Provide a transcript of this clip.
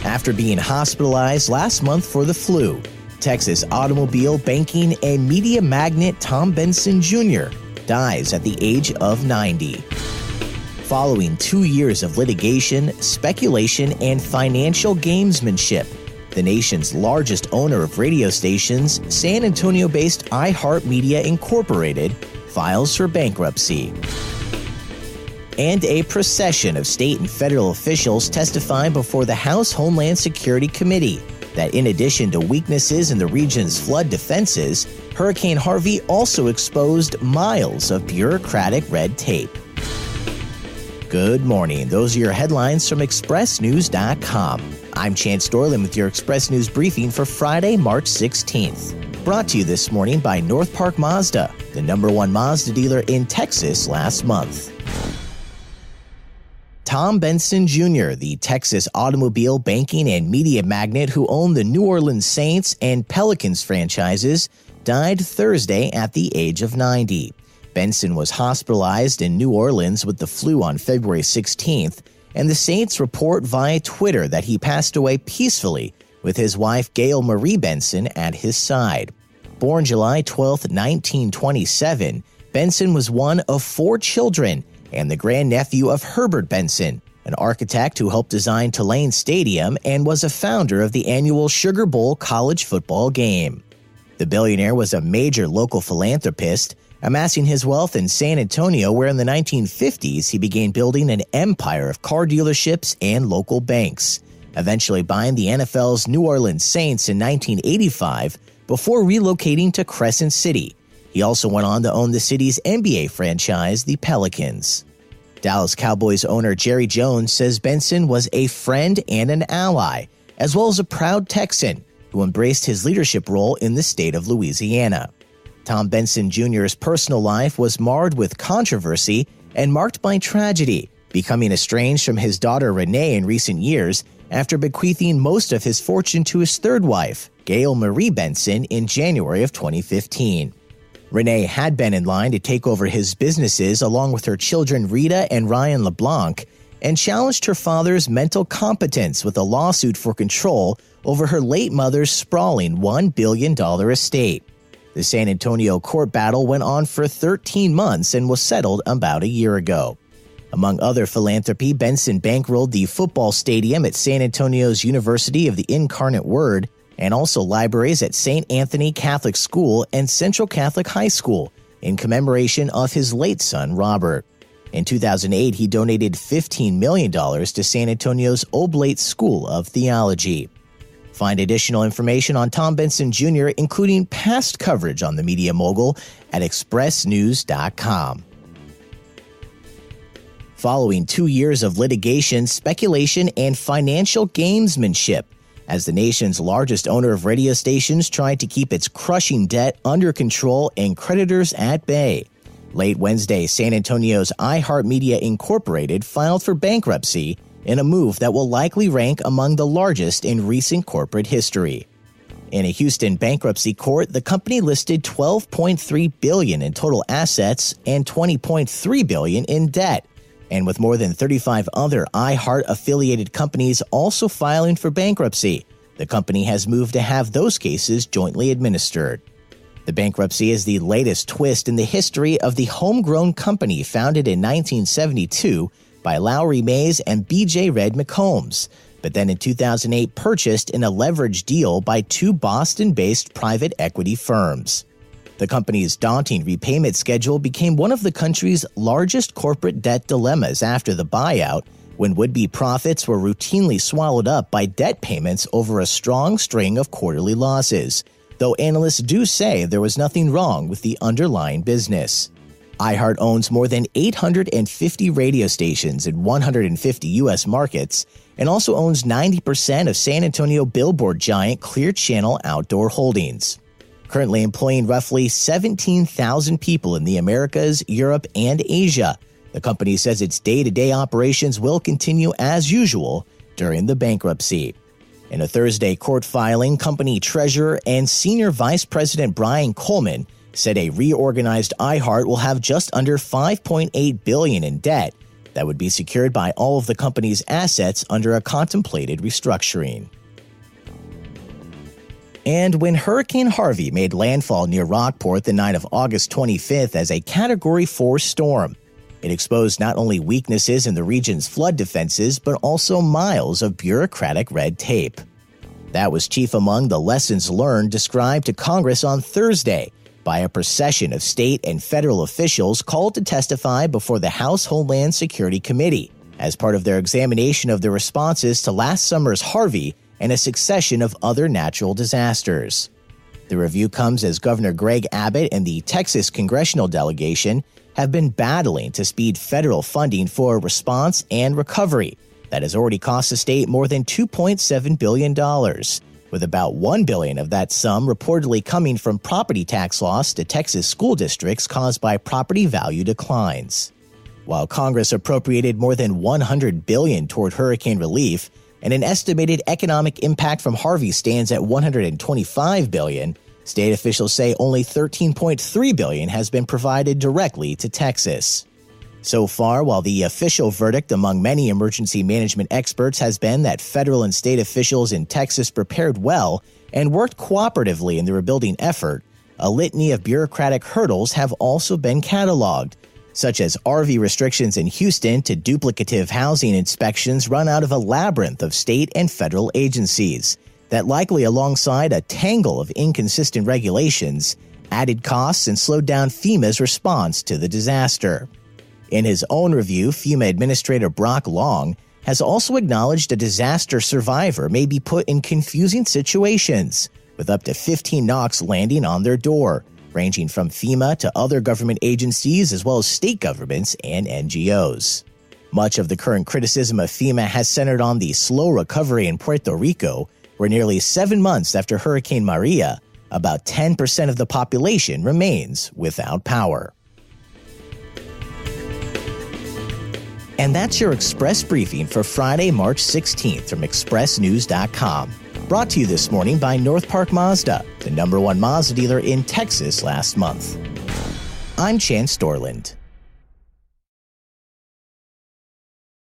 after being hospitalized last month for the flu. Texas automobile, banking, and media magnate Tom Benson Jr. dies at the age of 90. Following 2 years of litigation, speculation, and financial gamesmanship, the nation's largest owner of radio stations, San Antonio-based iHeartMedia Incorporated, files for bankruptcy. And a procession of state and federal officials testifying before the House Homeland Security Committee that in addition to weaknesses in the region's flood defenses, Hurricane Harvey also exposed miles of bureaucratic red tape. Good morning. Those are your headlines from ExpressNews.com. I'm Chance Dorland with your Express News briefing for Friday, March 16th. Brought to you this morning by North Park Mazda, the #1 Mazda dealer in Texas last month. Tom Benson Jr., the Texas automobile, banking, and media magnate who owned the New Orleans Saints and Pelicans franchises, died Thursday at the age of 90. Benson was hospitalized in New Orleans with the flu on February 16th, and the Saints report via Twitter that he passed away peacefully with his wife Gail Marie Benson at his side. Born July 12, 1927, Benson was one of 4 children and the grandnephew of Herbert Benson, an architect who helped design Tulane Stadium and was a founder of the annual Sugar Bowl college football game. The billionaire was a major local philanthropist, amassing his wealth in San Antonio, where in the 1950s he began building an empire of car dealerships and local banks, eventually buying the NFL's New Orleans Saints in 1985 before relocating to Crescent City. He also went on to own the city's NBA franchise, the Pelicans. Dallas Cowboys owner Jerry Jones says Benson was a friend and an ally, as well as a proud Texan who embraced his leadership role in the state of Louisiana. Tom Benson Jr.'s personal life was marred with controversy and marked by tragedy, becoming estranged from his daughter Renee in recent years after bequeathing most of his fortune to his third wife, Gail Marie Benson, in January of 2015. Renee had been in line to take over his businesses along with her children Rita and Ryan LeBlanc, and challenged her father's mental competence with a lawsuit for control over her late mother's sprawling $1 billion estate. The San Antonio court battle went on for 13 months and was settled about a year ago. Among other philanthropy, Benson bankrolled the football stadium at San Antonio's University of the Incarnate Word, and also libraries at St. Anthony Catholic School and Central Catholic High School in commemoration of his late son, Robert. In 2008, he donated $15 million to San Antonio's Oblate School of Theology. Find additional information on Tom Benson Jr., including past coverage on the media mogul, at expressnews.com. Following 2 years of litigation, speculation, and financial gamesmanship, as the nation's largest owner of radio stations tried to keep its crushing debt under control and creditors at bay. Late Wednesday, San Antonio's iHeartMedia Incorporated filed for bankruptcy in a move that will likely rank among the largest in recent corporate history. In a Houston bankruptcy court, the company listed $12.3 billion in total assets and $20.3 billion in debt, and with more than 35 other iHeart-affiliated companies also filing for bankruptcy, the company has moved to have those cases jointly administered. The bankruptcy is the latest twist in the history of the homegrown company founded in 1972 by Lowry Mays and B.J. Red McCombs, but then in 2008 purchased in a leveraged deal by 2 Boston-based private equity firms. The company's daunting repayment schedule became one of the country's largest corporate debt dilemmas after the buyout, when would-be profits were routinely swallowed up by debt payments over a strong string of quarterly losses, though analysts do say there was nothing wrong with the underlying business. iHeart owns more than 850 radio stations in 150 U.S. markets and also owns 90% of San Antonio billboard giant Clear Channel Outdoor Holdings. Currently employing roughly 17,000 people in the Americas, Europe, and Asia, the company says its day-to-day operations will continue as usual during the bankruptcy. In a Thursday court filing, company treasurer and senior vice president Brian Coleman said a reorganized iHeart will have just under $5.8 billion in debt, that would be secured by all of the company's assets under a contemplated restructuring. And when Hurricane Harvey made landfall near Rockport the night of August 25th as a Category 4 storm, it exposed not only weaknesses in the region's flood defenses, but also miles of bureaucratic red tape. That was chief among the lessons learned described to Congress on Thursday by a procession of state and federal officials called to testify before the House Homeland Security Committee as part of their examination of the responses to last summer's Harvey and a succession of other natural disasters. The review comes as Governor Greg Abbott and the Texas congressional delegation have been battling to speed federal funding for response and recovery that has already cost the state more than $2.7 billion, with about $1 billion of that sum reportedly coming from property tax loss to Texas school districts caused by property value declines. While Congress appropriated more than $100 billion toward hurricane relief, and an estimated economic impact from Harvey stands at $125 billion, state officials say only $13.3 billion has been provided directly to Texas. So far, while the official verdict among many emergency management experts has been that federal and state officials in Texas prepared well and worked cooperatively in the rebuilding effort, a litany of bureaucratic hurdles have also been cataloged, such as RV restrictions in Houston to duplicative housing inspections run out of a labyrinth of state and federal agencies that, likely alongside a tangle of inconsistent regulations, added costs and slowed down FEMA's response to the disaster. In his own review, FEMA Administrator Brock Long has also acknowledged a disaster survivor may be put in confusing situations, with up to 15 knocks landing on their door, ranging from FEMA to other government agencies as well as state governments and NGOs. Much of the current criticism of FEMA has centered on the slow recovery in Puerto Rico, where nearly 7 months after Hurricane Maria, about 10% of the population remains without power. And that's your Express Briefing for Friday, March 16th from expressnews.com. Brought to you this morning by North Park Mazda, the #1 Mazda dealer in Texas last month. I'm Chance Dorland.